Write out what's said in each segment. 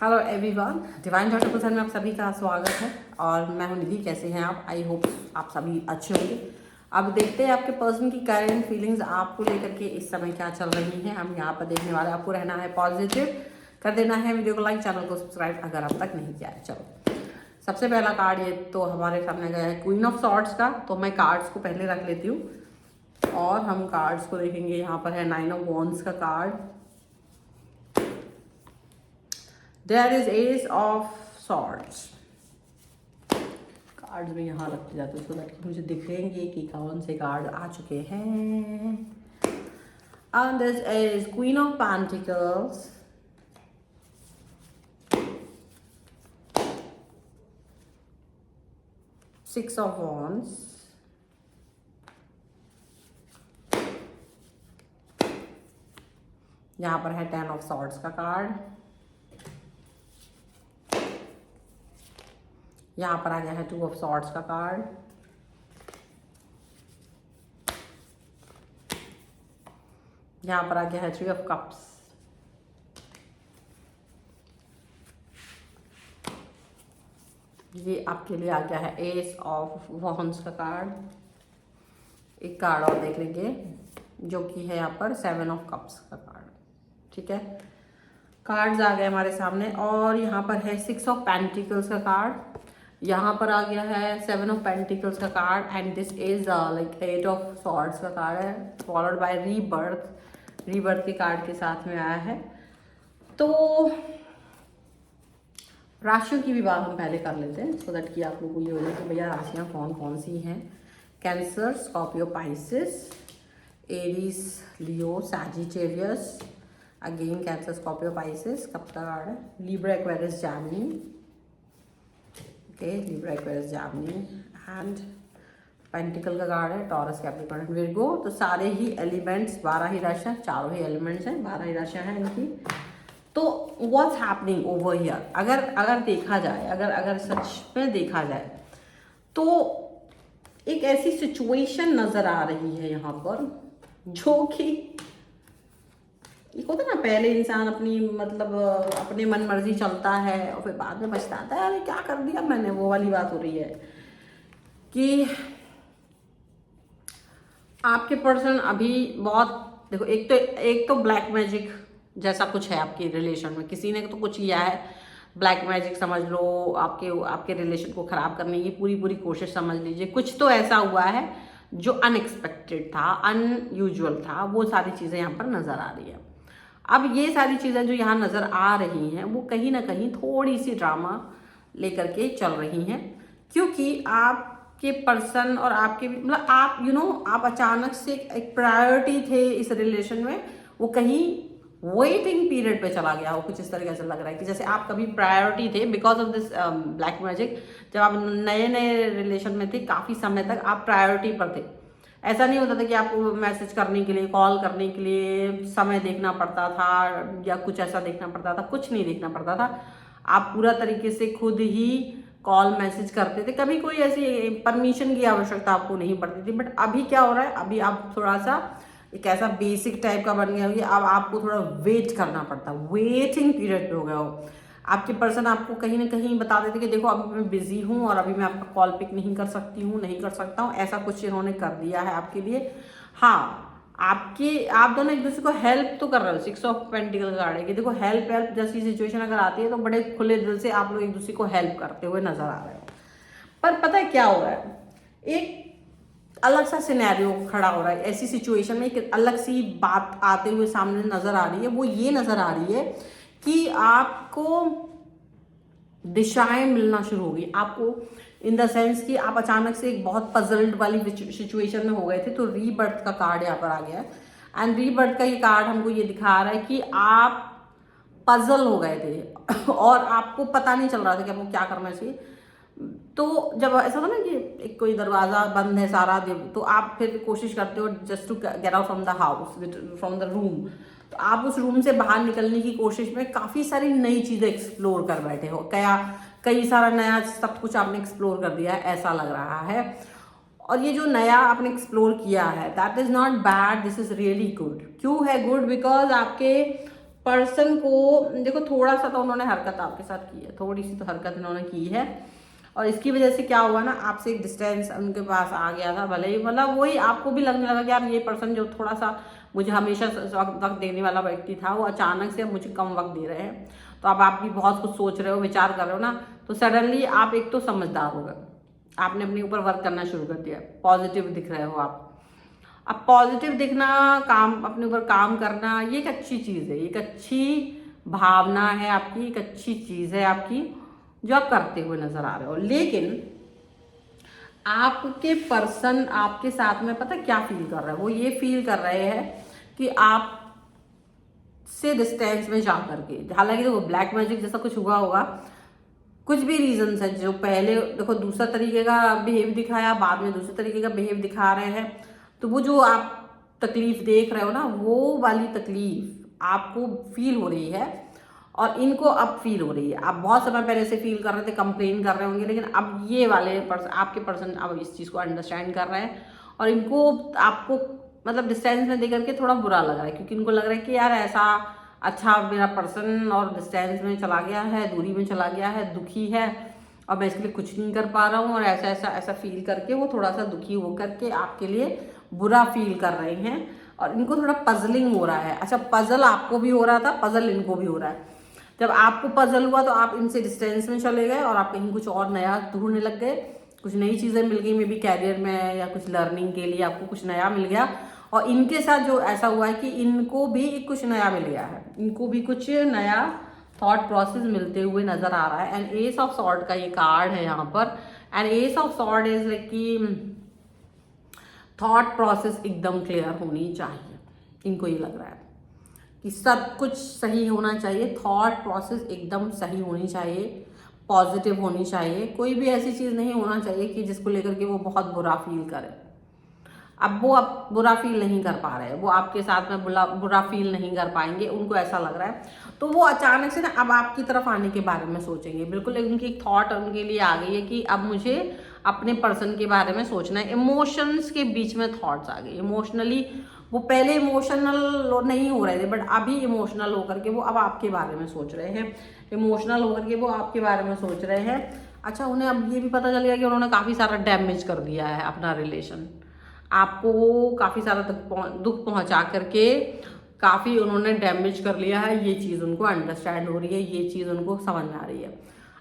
Hello everyone, divine dot प्रसन्न में आप सभी का स्वागत है। और मैं हूं निधि। कैसे हैं आप? आई होप आप सभी अच्छे होंगे। अब देखते हैं आपके पर्सन की करंट फीलिंग्स आपको लेकर के इस समय क्या चल रही हैं। हम यहाँ पर देखने वाले, आपको रहना है पॉजिटिव, कर देना है वीडियो को लाइक, चैनल को सब्सक्राइब अगर अब तक नहीं किया है। चलो, सबसे पहला कार्ड ये तो हमारे सामने गया है क्वीन ऑफ सॉर्ड्स का। तो मैं कार्ड्स को पहले रख लेती हूँ और हम कार्ड्स को देखेंगे। यहाँ पर है 9 ऑफ वॉन्ड्स का card, there is ace of swords. Cards में यहाँ रखे जाते हैं सो दैट मुझे दिखेंगे कि कौन से कार्ड आ चुके हैं। And this is queen of pentacles, six of wands, यहाँ पर है 10 ऑफ सॉर्ड्स का कार्ड, यहाँ पर आ गया है 2 ऑफ सॉर्ड्स का कार्ड, यहाँ पर आ गया है 3 ऑफ कप्स, ये आपके लिए आ गया है एस ऑफ वॉन्ड्स का कार्ड। एक कार्ड और देख लेंगे जो कि है यहाँ पर 7 ऑफ कप्स का कार्ड। ठीक है, कार्ड्स आ गए हमारे सामने। और यहाँ पर है 6 ऑफ पेंटिकल्स का कार्ड, यहाँ पर आ गया है 7 ऑफ पेंटिकल्स का card and this is like 8 of swords का कार्ड है, फॉलोड बाय रीबर्थ। रीबर्थ के कार्ड के साथ में आया है। तो राशियों की भी बात हम पहले कर लेते हैं सो दैट कि आप लोगों को ये हो जाए कि भैया राशियाँ कौन कौन सी हैं। Cancer, Scorpio, Pisces, Aries, Leo, Sagittarius. Again Cancer, Scorpio, Pisces. कब का कार्ड है? Libra, Aquarius, Gemini. Okay, Libra, Aquarius, Gemini and pentacle का कार्ड है टॉरस, कैप्रिकॉर्न, विर्गो। तो सारे ही एलिमेंट्स, 12 ही राशियाँ, चारों ही एलिमेंट्स हैं, 12 ही राशियाँ हैं इनकी। तो व्हाट्स हैपनिंग ओवर हियर, अगर देखा जाए, अगर सच में देखा जाए तो एक ऐसी सिचुएशन नजर आ रही है यहाँ पर जो कि एक होता है ना, पहले इंसान अपनी अपने मन मर्जी चलता है और फिर बाद में पछताता है, अरे क्या कर दिया मैंने। वो वाली बात हो रही है कि आपके पर्सन अभी बहुत, देखो, एक तो ब्लैक मैजिक जैसा कुछ है आपके रिलेशन में। किसी ने तो कुछ किया है, ब्लैक मैजिक समझ लो, आपके रिलेशन को खराब करने की पूरी कोशिश समझ लीजिए। कुछ तो ऐसा हुआ है जो अनएक्सपेक्टेड था, अनयूजुअल था। वो सारी चीज़ें यहाँ पर नज़र आ रही है। अब ये सारी चीज़ें जो यहाँ नज़र आ रही हैं वो कहीं ना कहीं थोड़ी सी ड्रामा लेकर के चल रही हैं, क्योंकि आपके पर्सन और आपके आप आप अचानक से एक प्रायोरिटी थे इस रिलेशन में, वो कहीं वेटिंग पीरियड पे चला गया हो। कुछ इस तरीके से लग रहा है कि जैसे आप कभी प्रायोरिटी थे because of this black magic. जब आप नए रिलेशन में थे, काफ़ी समय तक आप प्रायोरिटी पर थे। ऐसा नहीं होता था कि आपको मैसेज करने के लिए, कॉल करने के लिए समय देखना पड़ता था या कुछ ऐसा देखना पड़ता था, कुछ नहीं देखना पड़ता था। आप पूरा तरीके से खुद ही कॉल मैसेज करते थे, कभी कोई ऐसी परमिशन की आवश्यकता आपको नहीं पड़ती थी। बट अभी क्या हो रहा है, अभी आप थोड़ा सा एक ऐसा बेसिक टाइप का बन गया हो, अब आपको थोड़ा वेट करना पड़ता है, वेटिंग पीरियड पे हो गया हो। आपके पर्सन आपको कहीं ना कहीं बता देते कि देखो अभी मैं बिजी हूँ और अभी मैं आपका कॉल पिक नहीं कर सकती हूँ, नहीं कर सकता हूँ। ऐसा कुछ इन्होंने कर दिया है आपके लिए। हाँ, आप दोनों एक दूसरे को हेल्प तो कर रहे हो। 6 ऑफ पेंटिकल कार्ड है कि देखो हेल्प जैसी सिचुएशन अगर आती है तो बड़े खुले दिल से आप लोग एक दूसरे को हेल्प करते हुए नजर आ रहे हो। पर पता है क्या हो रहा है, एक अलग सा सिनेरियो खड़ा हो रहा है। ऐसी सिचुएशन में एक अलग सी बात आते हुए सामने नजर आ रही है। वो ये नजर आ रही है कि आपको दिशाएं मिलना शुरू होगी। आपको इन द सेंस कि आप अचानक से एक बहुत पजल्ड वाली सिचुएशन में हो गए थे। तो रीबर्थ का कार्ड यहाँ पर आ गया है एंड रीबर्थ का ये कार्ड हमको ये दिखा रहा है कि आप पजल हो गए थे और आपको पता नहीं चल रहा था कि आपको क्या करना चाहिए। तो जब ऐसा था ना कि एक कोई दरवाजा बंद है सारा दिन, तो आप फिर कोशिश करते हो just to get out from the house, from the room. तो आप उस रूम से बाहर निकलने की कोशिश में काफ़ी सारी नई चीज़ें एक्सप्लोर कर बैठे हो। कई सारा नया सब कुछ आपने एक्सप्लोर कर दिया है, ऐसा लग रहा है। और ये जो नया आपने एक्सप्लोर किया है, that is not bad, this is really good. क्यों है गुड? बिकॉज आपके पर्सन को देखो थोड़ा सा तो उन्होंने हरकत आपके साथ की है, थोड़ी सी तो हरकत इन्होंने की है, और इसकी वजह से क्या हुआ ना, आपसे एक डिस्टेंस उनके पास आ गया था। भले ही मतलब वही आपको भी लगने लगा कि यार ये पर्सन जो थोड़ा सा मुझे हमेशा वक्त देने वाला व्यक्ति था, वो अचानक से मुझे कम वक्त दे रहे हैं। तो अब आप भी बहुत कुछ सोच रहे हो, विचार कर रहे हो ना, तो सडनली आप एक तो समझदार हो गए, आपने अपने ऊपर वर्क करना शुरू कर दिया, पॉजिटिव दिख रहे हो आप। अब पॉजिटिव दिखना, काम अपने ऊपर काम करना, ये एक अच्छी चीज़ है, एक अच्छी भावना है आपकी, एक अच्छी चीज़ है आपकी जो आप करते हुए नजर आ रहे हो। लेकिन आपके पर्सन आपके साथ में पता क्या फील कर रहा है, वो ये फील कर रहे हैं कि आप से डिस्टेंस में जा करके, हालांकि वो ब्लैक मैजिक जैसा कुछ हुआ होगा, कुछ भी रीजंस है जो पहले देखो दूसरा तरीके का बिहेव दिखाया, बाद में दूसरे तरीके का बिहेव दिखा रहे हैं, तो वो जो आप तकलीफ देख रहे हो ना, वो वाली तकलीफ आपको फील हो रही है और इनको अब फील हो रही है। आप बहुत समय पहले से फील कर रहे थे, कंप्लेन कर रहे होंगे, लेकिन अब ये वाले आपके पर्सन अब इस चीज़ को अंडरस्टैंड कर रहे हैं और इनको आपको मतलब डिस्टेंस में देकर के थोड़ा बुरा लग रहा है, क्योंकि इनको लग रहा है कि यार ऐसा अच्छा मेरा पर्सन और डिस्टेंस में चला गया है, दूरी में चला गया है, दुखी है और मैं इसके लिए कुछ नहीं कर पा रहा हूँ, और ऐसा ऐसा ऐसा फील करके वो थोड़ा सा दुखी होकर के आपके लिए बुरा फील कर रहे हैं और इनको थोड़ा पजलिंग हो रहा है। अच्छा, पजल आपको भी हो रहा था, पजल इनको भी हो रहा है। जब आपको पजल हुआ तो आप इनसे डिस्टेंस में चले गए और आप कहीं कुछ और नया ढूंढने लग गए, कुछ नई चीज़ें मिल गई, मे बी कैरियर में या कुछ लर्निंग के लिए आपको कुछ नया मिल गया। और इनके साथ जो ऐसा हुआ है कि इनको भी कुछ नया मिल गया है, इनको भी कुछ नया थॉट प्रोसेस मिलते हुए नजर आ रहा है। एंड एस ऑफ सॉर्ड का ये कार्ड है यहाँ पर, and S of sword is like कि थॉट प्रोसेस एकदम क्लियर होनी चाहिए। इनको ये लग रहा है कि सब कुछ सही होना चाहिए, थॉट प्रोसेस एकदम सही होनी चाहिए, पॉजिटिव होनी चाहिए, कोई भी ऐसी चीज़ नहीं होना चाहिए कि जिसको लेकर के वो बहुत बुरा फील करे। अब वो आप बुरा फील नहीं कर पा रहे हैं, वो आपके साथ में बुरा फील नहीं कर पाएंगे, उनको ऐसा लग रहा है। तो वो अचानक से ना अब आपकी तरफ आने के बारे में सोचेंगे, बिल्कुल उनकी एक थॉट उनके लिए आ गई है कि अब मुझे अपने पर्सन के बारे में सोचना है। इमोशंस के बीच में थॉट्स आ गए, इमोशनली वो पहले इमोशनल नहीं हो रहे थे, बट अभी इमोशनल होकर के वो अब आपके बारे में सोच रहे हैं, इमोशनल होकर के वो आपके बारे में सोच रहे हैं। अच्छा, उन्हें अब ये भी पता चल गया कि उन्होंने काफ़ी सारा डैमेज कर दिया है अपना रिलेशन, आपको काफ़ी सारा दुख पहुंचा करके काफ़ी उन्होंने डैमेज कर लिया है। ये चीज़ उनको अंडरस्टैंड हो रही है, ये चीज़ उनको समझ में आ रही है।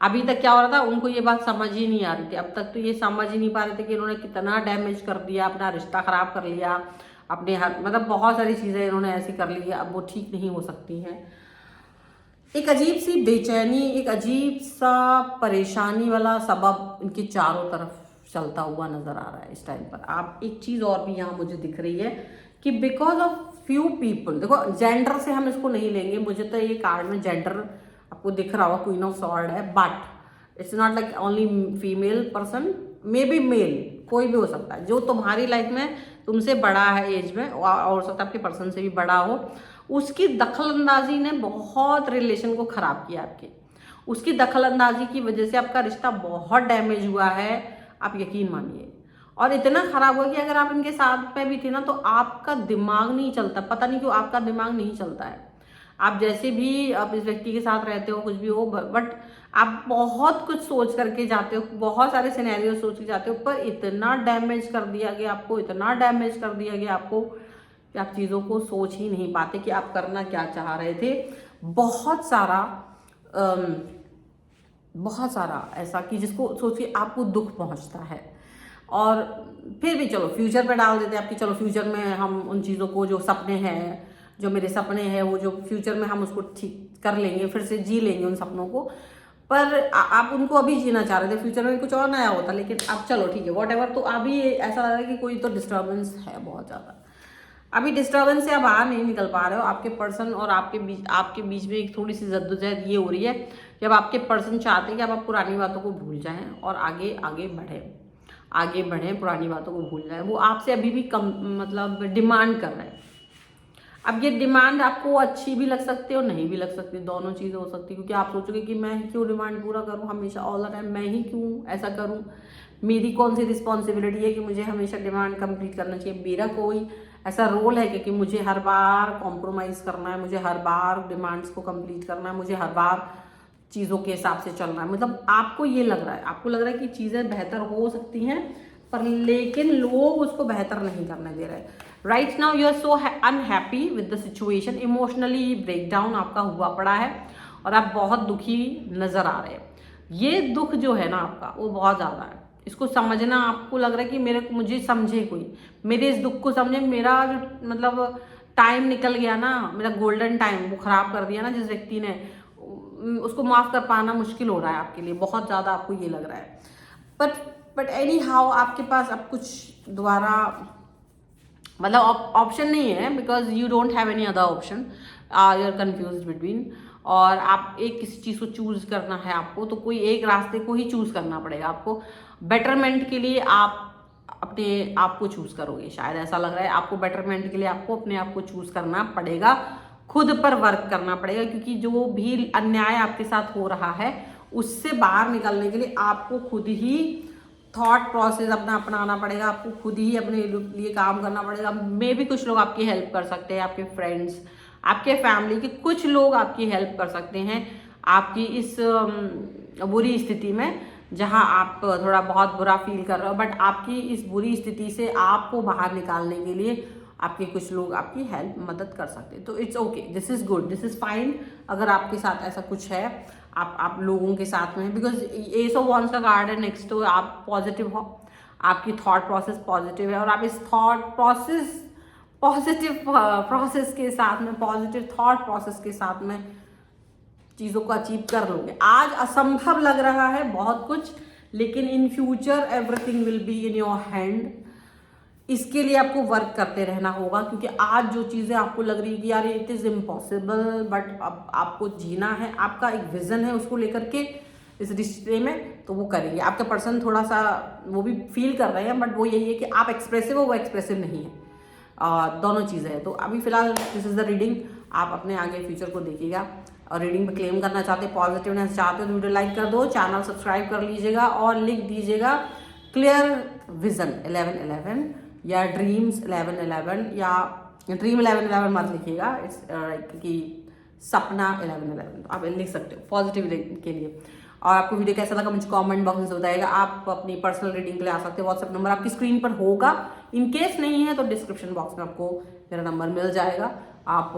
अभी तक क्या हो रहा था, उनको ये बात समझ ही नहीं आ रही थी, अब तक तो ये समझ ही नहीं पा रहे थे कि इन्होंने कितना डैमेज कर दिया, अपना रिश्ता खराब कर लिया, अपने मतलब बहुत सारी चीज़ें इन्होंने ऐसी कर ली है, अब वो ठीक नहीं हो सकती हैं। एक अजीब सी बेचैनी, एक अजीब सा परेशानी वाला सबब इनके चारों तरफ चलता हुआ नजर आ रहा है इस टाइम पर। आप एक चीज और भी यहाँ मुझे दिख रही है कि बिकॉज ऑफ फ्यू पीपल, देखो जेंडर से हम इसको नहीं लेंगे, मुझे तो ये कार्ड में जेंडर आपको दिख रहा होगा, क्वीन ऑफ सॉर्ड है, but it's not like only female person, may be male, कोई भी हो सकता है जो तुम्हारी लाइफ में तुमसे बड़ा है एज में, और सकता है आपके पर्सन से भी बड़ा हो, उसकी दखलंदाजी ने बहुत रिलेशन को खराब किया आपके, उसकी दखलंदाजी की वजह से आपका रिश्ता बहुत डैमेज हुआ है, आप यकीन मानिए। और इतना खराब हुआ कि अगर आप इनके साथ में भी थे ना तो आपका दिमाग नहीं चलता, पता नहीं क्यों आपका दिमाग नहीं चलता है। आप जैसे भी आप इस व्यक्ति के साथ रहते हो, कुछ भी हो, बट आप बहुत कुछ सोच करके जाते हो, बहुत सारे सिनेरियो सोच के जाते हो, पर इतना डैमेज कर दिया गया आपको, इतना डैमेज कर दिया गया आपको कि आप चीज़ों को सोच ही नहीं पाते कि आप करना क्या चाह रहे थे। बहुत सारा ऐसा कि जिसको सोच के आपको दुख पहुंचता है। और फिर भी चलो फ्यूचर पे डाल देते हैं आपकी, चलो फ्यूचर में हम उन चीज़ों को, जो सपने हैं, जो मेरे सपने हैं, वो जो फ्यूचर में हम उसको ठीक कर लेंगे, फिर से जी लेंगे उन सपनों को। पर आप उनको अभी जीना चाह रहे थे, फ्यूचर में कुछ और नया होता, लेकिन अब चलो ठीक है व्हाटएवर। तो अभी ऐसा लग रहा है कि कोई तो डिस्टर्बेंस है बहुत ज़्यादा, अभी डिस्टर्बेंस से आप बाहर नहीं निकल पा रहे हो। आपके पर्सन और आपके बीच में एक थोड़ी सी जद्दोजहद ये हो रही है, जब आपके पर्सन चाहते हैं कि आप पुरानी बातों को भूल जाएं और आगे बढ़ें, पुरानी बातों को भूल जाएं। वो आपसे अभी भी कम मतलब डिमांड कर रहे हैं। अब ये डिमांड आपको अच्छी भी लग सकती है और नहीं भी लग सकती, दोनों चीज़ें हो सकती है, क्योंकि आप सोचोगे कि मैं क्यों डिमांड पूरा करूं हमेशा, ऑल द टाइम मैं ही क्यों ऐसा करूं, मेरी कौन सी रिस्पॉन्सिबिलिटी है कि मुझे हमेशा डिमांड कंप्लीट करना चाहिए, मेरा कोई ऐसा रोल है कि मुझे हर बार कॉम्प्रोमाइज़ करना है, मुझे हर बार डिमांड्स को कंप्लीट करना है, मुझे हर बार चीज़ों के हिसाब से चलना है। मतलब आपको ये लग रहा है, आपको लग रहा है कि चीज़ें बेहतर हो सकती हैं, पर लेकिन लोग उसको बेहतर नहीं करने दे रहे। Right now you are so unhappy with the situation, emotionally breakdown आपका हुआ पड़ा है और आप बहुत दुखी नज़र आ रहे हैं। ये दुख जो है ना आपका, वो बहुत ज़्यादा है। इसको समझना, आपको लग रहा है कि मुझे समझे कोई, मेरे इस दुख को समझे। मेरा जो मतलब टाइम निकल गया ना, मेरा गोल्डन टाइम वो ख़राब कर दिया ना जिस व्यक्ति ने, उसको माफ़ कर पाना मुश्किल हो रहा है आपके लिए, बहुत ज़्यादा आपको ये लग रहा है। बट एनी हाउ आपके पास अब कुछ दोबारा मतलब ऑप्शन नहीं है, because you don't have any other option, you are confuse between, और आप एक किसी चीज़ को चूज़ करना है आपको, तो कोई एक रास्ते को ही चूज़ करना पड़ेगा आपको। बेटरमेंट के लिए आप अपने आप को चूज़ करोगे, शायद ऐसा लग रहा है आपको। बेटरमेंट के लिए आपको अपने आप को चूज़ करना पड़ेगा, खुद पर वर्क करना पड़ेगा, क्योंकि जो भी अन्याय आपके साथ हो रहा है उससे बाहर निकलने के लिए आपको खुद ही थॉट प्रोसेस अपना अपनाना पड़ेगा, आपको खुद ही अपने लिए काम करना पड़ेगा। मे भी कुछ लोग आपकी हेल्प कर सकते हैं, आपके फ्रेंड्स, आपके फैमिली के कुछ लोग आपकी हेल्प कर सकते हैं आपकी इस बुरी स्थिति में, जहां आप थोड़ा बहुत बुरा फील कर रहे हो। बट आपकी इस बुरी स्थिति से आपको बाहर निकालने के लिए आपके कुछ लोग आपकी हेल्प मदद कर सकते हैं। तो it's okay, this is good, this is fine. अगर आपके साथ ऐसा कुछ है, आप लोगों के साथ में, बिकॉज एस ऑफ वांड्स का कार्ड है नेक्स्ट, तो आप पॉजिटिव हो, आपकी थॉट प्रोसेस पॉजिटिव है, और आप इस पॉजिटिव प्रोसेस के साथ में, पॉजिटिव थॉट प्रोसेस के साथ में चीज़ों को अचीव कर लोगे। आज असंभव लग रहा है बहुत कुछ, लेकिन in future everything will be in your hand. इसके लिए आपको वर्क करते रहना होगा, क्योंकि आज जो चीज़ें आपको लग रही है कि यार इट इज़ इम्पॉसिबल, बट अब आपको जीना है, आपका एक विजन है उसको लेकर के इस रिश्ते में, तो वो करेंगे। आपका पर्सन थोड़ा सा वो भी फील कर रहे हैं, बट वो यही है कि आप एक्सप्रेसिव हो, वो एक्सप्रेसिव नहीं है, दोनों चीज़ें हैं। तो अभी फिलहाल दिस इज़ द रीडिंग, आप अपने आगे फ्यूचर को देखिएगा। और रीडिंग में क्लेम करना चाहते हैं, पॉजिटिवनेस चाहते हो तो वीडियो लाइक कर दो, चैनल सब्सक्राइब कर लीजिएगा और लिख दीजिएगा क्लियर विजन 1111 या ड्रीम्स 1111, या ड्रीम 1111 मत लिखिएगा, इट्स कि सपना 1111, तो आप लिख सकते हो पॉजिटिव के लिए। और आपको वीडियो कैसा लगा मुझे कमेंट बॉक्स में बताइएगा। आप अपनी पर्सनल रीडिंग के लिए आ सकते हो, व्हाट्सएप नंबर आपकी स्क्रीन पर होगा, इन केस नहीं है तो डिस्क्रिप्शन बॉक्स में आपको मेरा नंबर मिल जाएगा। आप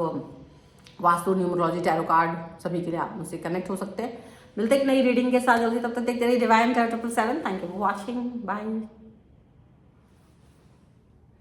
वास्तु, न्यूमरोलॉजी, टैरो कार्ड सभी के लिए आप मुझसे कनेक्ट हो सकते हैं। मिलते एक नई रीडिंग के साथ जल्दी, तब तक देखते रहिए divine 777। Thank you for watching, bye.